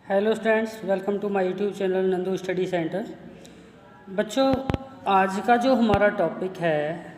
Hello students, welcome to my YouTube channel Nandu study centre. बच्चों, आज का जो हमारा टॉपिक है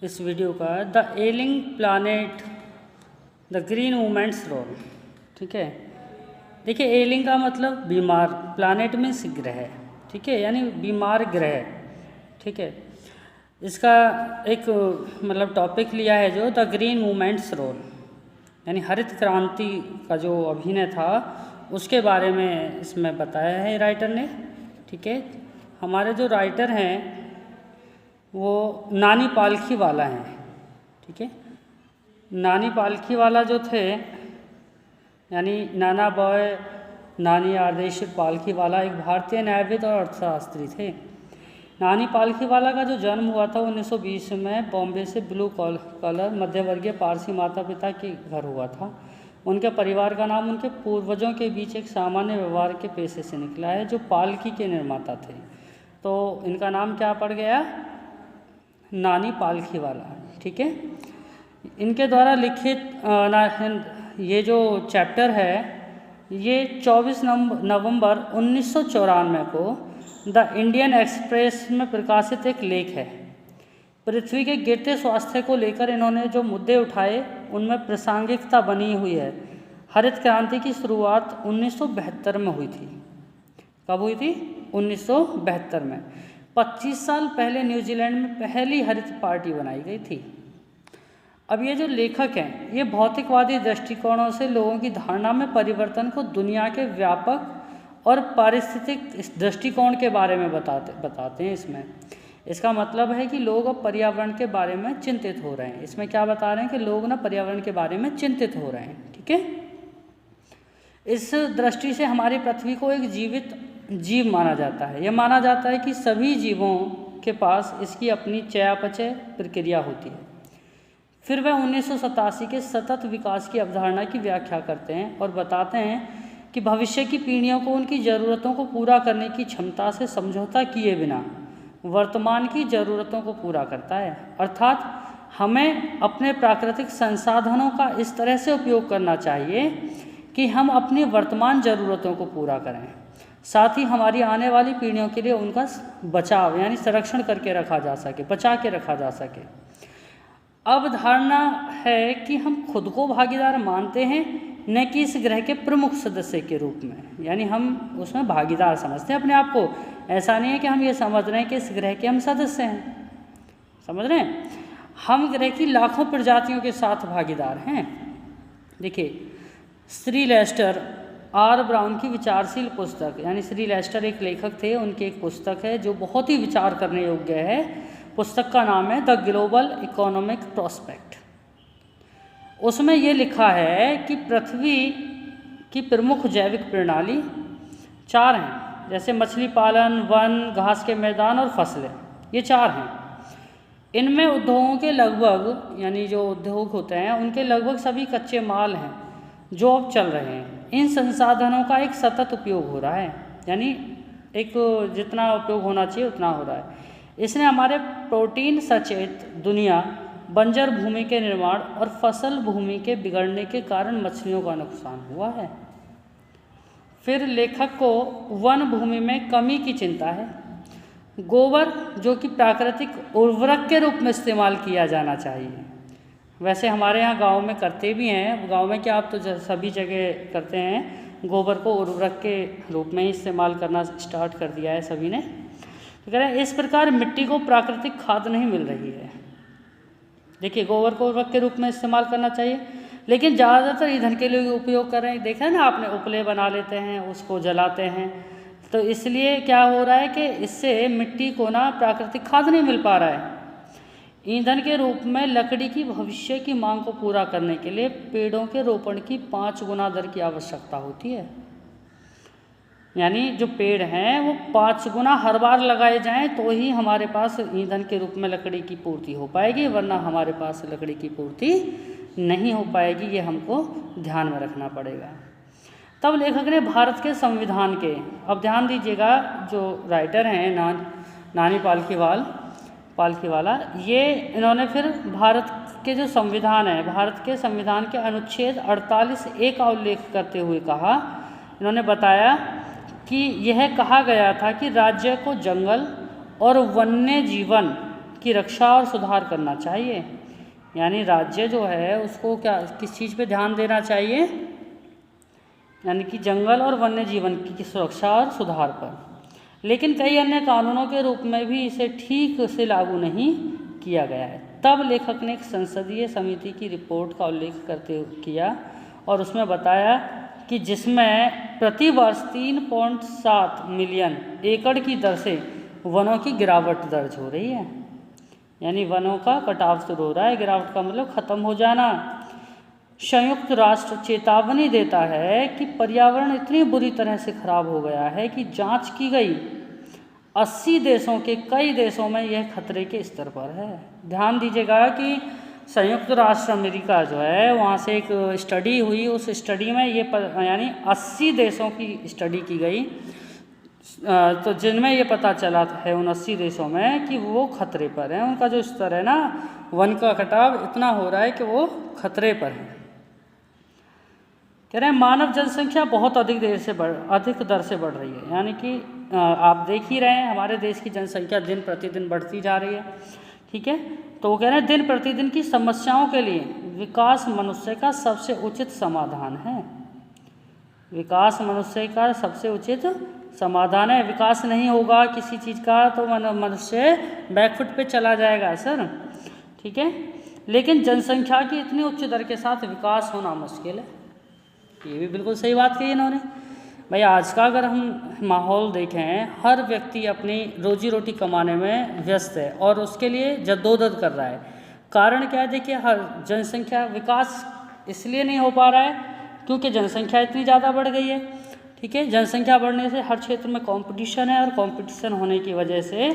इस वीडियो का, the ailing planet, the green movement's role. ठीक है, देखिए एलिंग का मतलब बीमार, प्लानेट में ग्रह, ठीक है, यानी बीमार ग्रह। ठीक है, इसका एक मतलब टॉपिक लिया है जो द ग्रीन मूवमेंट्स रोल, यानी हरित क्रांति का जो अभिनय था उसके बारे में इसमें बताया है राइटर ने। ठीक है, हमारे जो राइटर हैं वो नानी पालखीवाला हैं। ठीक है, नानी पालखीवाला जो थे, यानी नाना बॉय नानी आदेश पालखीवाला एक भारतीय न्यायविद और अर्थशास्त्री थे। नानी पालखीवाला का जो जन्म हुआ था 1920 में बॉम्बे से ब्लू कॉलर मध्यवर्गीय पारसी माता पिता के घर हुआ था। उनके परिवार का नाम उनके पूर्वजों के बीच एक सामान्य व्यवहार के पेशे से निकला है, जो पालकी के निर्माता थे। तो इनका नाम क्या पड़ गया? नानी पालखीवाला। ठीक है, इनके द्वारा लिखित ये जो चैप्टर है ये 24 नवंबर 1994 को द इंडियन एक्सप्रेस में प्रकाशित एक लेख है। पृथ्वी के गिरते स्वास्थ्य को लेकर इन्होंने जो मुद्दे उठाए उनमें प्रासंगिकता बनी हुई है। हरित क्रांति की शुरुआत 1972 में हुई थी। कब हुई थी? 1972 में। 25 साल पहले न्यूजीलैंड में पहली हरित पार्टी बनाई गई थी। अब ये जो लेखक हैं ये भौतिकवादी दृष्टिकोणों से लोगों की धारणा में परिवर्तन को दुनिया के व्यापक और पारिस्थितिक दृष्टिकोण के बारे में बताते हैं। इसमें इसका मतलब है कि लोग अब पर्यावरण के बारे में चिंतित हो रहे हैं। इसमें क्या बता रहे हैं कि लोग ना पर्यावरण के बारे में चिंतित हो रहे हैं। ठीक है, इस दृष्टि से हमारी पृथ्वी को एक जीवित जीव माना जाता है। यह माना जाता है कि सभी जीवों के पास इसकी अपनी चयापचय प्रक्रिया होती है। फिर वह 1987 के सतत विकास की अवधारणा की व्याख्या करते हैं और बताते हैं कि भविष्य की पीढ़ियों को उनकी ज़रूरतों को पूरा करने की क्षमता से समझौता किए बिना वर्तमान की ज़रूरतों को पूरा करता है। अर्थात हमें अपने प्राकृतिक संसाधनों का इस तरह से उपयोग करना चाहिए कि हम अपनी वर्तमान ज़रूरतों को पूरा करें, साथ ही हमारी आने वाली पीढ़ियों के लिए उनका बचाव यानी संरक्षण करके रखा जा सके, बचा के रखा जा सके। अब धारणा है कि हम खुद को भागीदार मानते हैं, न कि इस ग्रह के प्रमुख सदस्य के रूप में, यानी हम उसमें भागीदार समझते हैं अपने आप को। ऐसा नहीं है कि हम ये समझ रहे हैं कि इस ग्रह के हम सदस्य हैं, समझ रहे हैं? हम ग्रह की लाखों प्रजातियों के साथ भागीदार हैं। देखिए, श्री लेस्टर आर ब्राउन की विचारशील पुस्तक, यानी श्री लेस्टर एक लेखक थे, उनकी एक पुस्तक है जो बहुत ही विचार करने योग्य है। पुस्तक का नाम है द ग्लोबल इकोनॉमिक प्रोस्पेक्ट। उसमें ये लिखा है कि पृथ्वी की प्रमुख जैविक प्रणाली 4 हैं, जैसे मछली पालन, वन, घास के मैदान और फसलें। ये 4 हैं। इनमें उद्योगों के लगभग, यानी जो उद्योग होते हैं उनके लगभग सभी कच्चे माल हैं जो अब चल रहे हैं। इन संसाधनों का एक सतत उपयोग हो रहा है, यानी एक जितना उपयोग होना चाहिए उतना हो रहा है। इसने हमारे प्रोटीन सचेत दुनिया, बंजर भूमि के निर्माण और फसल भूमि के बिगड़ने के कारण मछलियों का नुकसान हुआ है। फिर लेखक को वन भूमि में कमी की चिंता है। गोबर, जो कि प्राकृतिक उर्वरक के रूप में इस्तेमाल किया जाना चाहिए। वैसे हमारे यहाँ गांव में करते भी हैं। गांव में क्या, आप तो सभी जगह करते हैं, गोबर को उर्वरक के रूप में ही इस्तेमाल करना स्टार्ट कर दिया है सभी ने। तो कह रहे हैं इस प्रकार मिट्टी को प्राकृतिक खाद नहीं मिल रही है। देखिए, गोबर को उर्वरक के रूप में इस्तेमाल करना चाहिए, लेकिन ज़्यादातर ईंधन के लिए उपयोग कर रहे हैं। देखा है ना आपने, उपले बना लेते हैं, उसको जलाते हैं। तो इसलिए क्या हो रहा है कि इससे मिट्टी को ना प्राकृतिक खाद नहीं मिल पा रहा है। ईंधन के रूप में लकड़ी की भविष्य की मांग को पूरा करने के लिए पेड़ों के रोपण की 5 गुना दर की आवश्यकता होती है। यानी जो पेड़ हैं वो 5 गुना हर बार लगाए जाएं तो ही हमारे पास ईंधन के रूप में लकड़ी की पूर्ति हो पाएगी, वरना हमारे पास लकड़ी की पूर्ति नहीं हो पाएगी। ये हमको ध्यान में रखना पड़ेगा। तब लेखक ने भारत के संविधान के, अब ध्यान दीजिएगा, जो राइटर हैं नानी पालखीवाला, ये इन्होंने फिर भारत के जो संविधान है, भारत के संविधान के अनुच्छेद 48A का उल्लेख करते हुए कहा इन्होंने बताया कि यह कहा गया था कि राज्य को जंगल और वन्य जीवन की रक्षा और सुधार करना चाहिए। यानी राज्य जो है उसको क्या किस चीज़ पे ध्यान देना चाहिए, यानी कि जंगल और वन्य जीवन की सुरक्षा और सुधार पर। लेकिन कई अन्य कानूनों के रूप में भी इसे ठीक से लागू नहीं किया गया है। तब लेखक ने एक संसदीय समिति की रिपोर्ट का उल्लेख करते किया और उसमें बताया कि जिसमें प्रति वर्ष 3.7 मिलियन एकड़ की दर से वनों की गिरावट दर्ज हो रही है। यानी वनों का कटाव शुरू हो रहा है, गिरावट का मतलब ख़त्म हो जाना। संयुक्त राष्ट्र चेतावनी देता है कि पर्यावरण इतनी बुरी तरह से खराब हो गया है कि जांच की गई 80 देशों के कई देशों में यह खतरे के स्तर पर है। ध्यान दीजिएगा कि संयुक्त राष्ट्र अमेरिका जो है वहाँ से एक स्टडी हुई, उस स्टडी में ये यानी 80 देशों की स्टडी की गई, तो जिनमें ये पता चला है उन 80 देशों में कि वो खतरे पर हैं। उनका जो स्तर है ना वन का कटाव इतना हो रहा है कि वो खतरे पर है। कह रहे हैं मानव जनसंख्या बहुत अधिक दर से बढ़ रही है। यानी कि आप देख ही रहे हैं हमारे देश की जनसंख्या दिन प्रतिदिन बढ़ती जा रही है, ठीक है। तो वो कह रहे हैं दिन प्रतिदिन की समस्याओं के लिए विकास मनुष्य का सबसे उचित समाधान है। विकास मनुष्य का सबसे उचित समाधान है। विकास नहीं होगा किसी चीज़ का तो मनुष्य बैकफुट पे चला जाएगा सर, ठीक है। लेकिन जनसंख्या की इतनी उच्च दर के साथ विकास होना मुश्किल है। ये भी बिल्कुल सही बात कही इन्होंने। भाई आज का अगर हम माहौल देखें, हर व्यक्ति अपनी रोजी रोटी कमाने में व्यस्त है और उसके लिए जद्दोजहद कर रहा है। कारण क्या है? देखिए हर जनसंख्या विकास इसलिए नहीं हो पा रहा है क्योंकि जनसंख्या इतनी ज़्यादा बढ़ गई है, ठीक है। जनसंख्या बढ़ने से हर क्षेत्र में कंपटीशन है और कंपटीशन होने की वजह से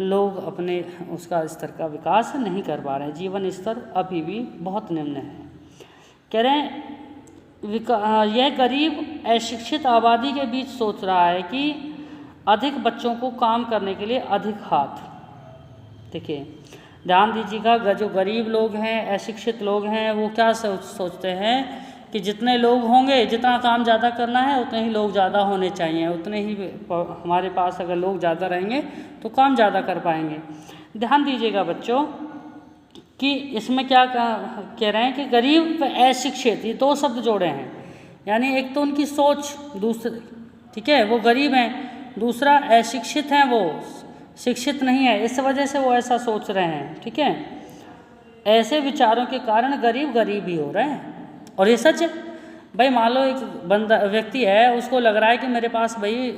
लोग अपने उसका स्तर का विकास नहीं कर पा रहे हैं। जीवन स्तर अभी भी बहुत निम्न है। कह रहे हैं यह गरीब अशिक्षित आबादी के बीच सोच रहा है कि अधिक बच्चों को काम करने के लिए अधिक हाथ। देखिए ध्यान दीजिएगा, जो गरीब लोग हैं, अशिक्षित लोग हैं, वो क्या सोचते हैं कि जितने लोग होंगे, जितना काम ज़्यादा करना है उतने ही लोग ज़्यादा होने चाहिए, उतने ही हमारे पास अगर लोग ज़्यादा रहेंगे तो काम ज़्यादा कर पाएंगे। ध्यान दीजिएगा बच्चों कि इसमें क्या कह रहे हैं कि गरीब व अशिक्षित, ये दो शब्द जोड़े हैं। यानी एक तो उनकी सोच, दूसरे ठीक है वो गरीब हैं, दूसरा अशिक्षित हैं, वो शिक्षित नहीं है, इस वजह से वो ऐसा सोच रहे हैं, ठीक है। ऐसे विचारों के कारण गरीब गरीब ही हो रहे हैं और ये सच है। भाई मान लो एक व्यक्ति है, उसको लग रहा है कि मेरे पास भाई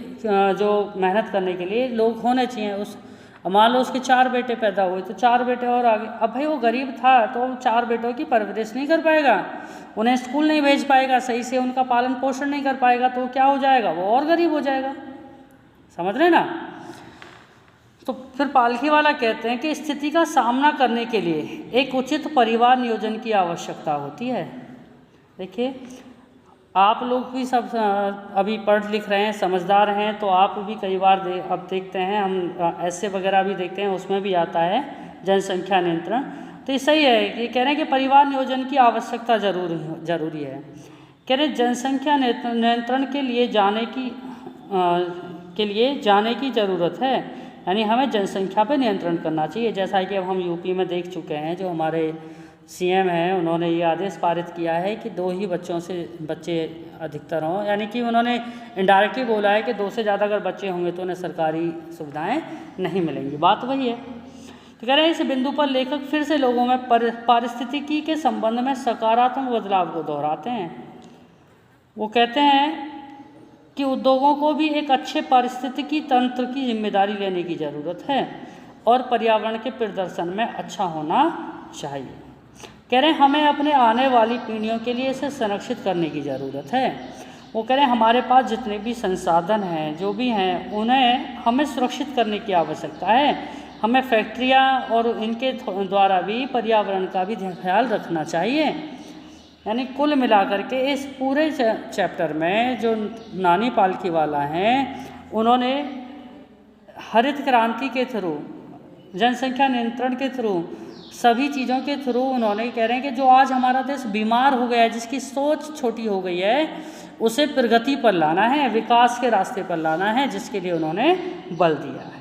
जो मेहनत करने के लिए लोग होने चाहिए, उस मान लो उसके 4 बेटे पैदा हुए तो 4 बेटे और आगे। अब भाई वो गरीब था तो 4 बेटों की परवरिश नहीं कर पाएगा, उन्हें स्कूल नहीं भेज पाएगा, सही से उनका पालन पोषण नहीं कर पाएगा, तो क्या हो जाएगा? वो और गरीब हो जाएगा। समझ रहे ना? तो फिर पालकी वाला कहते हैं कि स्थिति का सामना करने के लिए एक उचित परिवार नियोजन की आवश्यकता होती है। देखिए आप लोग भी सब अभी पढ़ लिख रहे हैं, समझदार हैं, तो आप भी कई बार अब देखते हैं, हम ऐसे वगैरह भी देखते हैं, उसमें भी आता है जनसंख्या नियंत्रण। तो ये सही है कि कह रहे हैं कि परिवार नियोजन की आवश्यकता जरूरी है। कह रहे जनसंख्या नियंत्रण के लिए जाने की ज़रूरत है। यानी हमें जनसंख्या पर नियंत्रण करना चाहिए। जैसा कि अब हम यूपी में देख चुके हैं, जो हमारे सीएम हैं उन्होंने ये आदेश पारित किया है कि 2 ही बच्चों से बच्चे अधिकतर हों। यानी कि उन्होंने इनडायरेक्टली बोला है कि 2 से ज़्यादा अगर बच्चे होंगे तो उन्हें सरकारी सुविधाएं नहीं मिलेंगी। बात वही है। तो कह रहे हैं इस बिंदु पर लेखक फिर से लोगों में पारिस्थितिकी के संबंध में सकारात्मक बदलाव को दोहराते हैं। वो कहते हैं कि उद्योगों को भी एक अच्छे पारिस्थितिकी तंत्र की जिम्मेदारी लेने की ज़रूरत है और पर्यावरण के प्रदर्शन में अच्छा होना चाहिए। कह रहे हैं हमें अपने आने वाली पीढ़ियों के लिए इसे संरक्षित करने की ज़रूरत है। वो कह रहे हैं हमारे पास जितने भी संसाधन हैं, जो भी हैं, उन्हें हमें सुरक्षित करने की आवश्यकता है। हमें फैक्ट्रियाँ और इनके द्वारा भी पर्यावरण का भी ख्याल रखना चाहिए। यानी कुल मिलाकर के इस पूरे चैप्टर में जो नानी पालकी वाला हैं, उन्होंने हरित क्रांति के थ्रू, जनसंख्या नियंत्रण के थ्रू, सभी चीज़ों के थ्रू उन्होंने कह रहे हैं कि जो आज हमारा देश बीमार हो गया है, जिसकी सोच छोटी हो गई है, उसे प्रगति पर लाना है, विकास के रास्ते पर लाना है, जिसके लिए उन्होंने बल दिया है।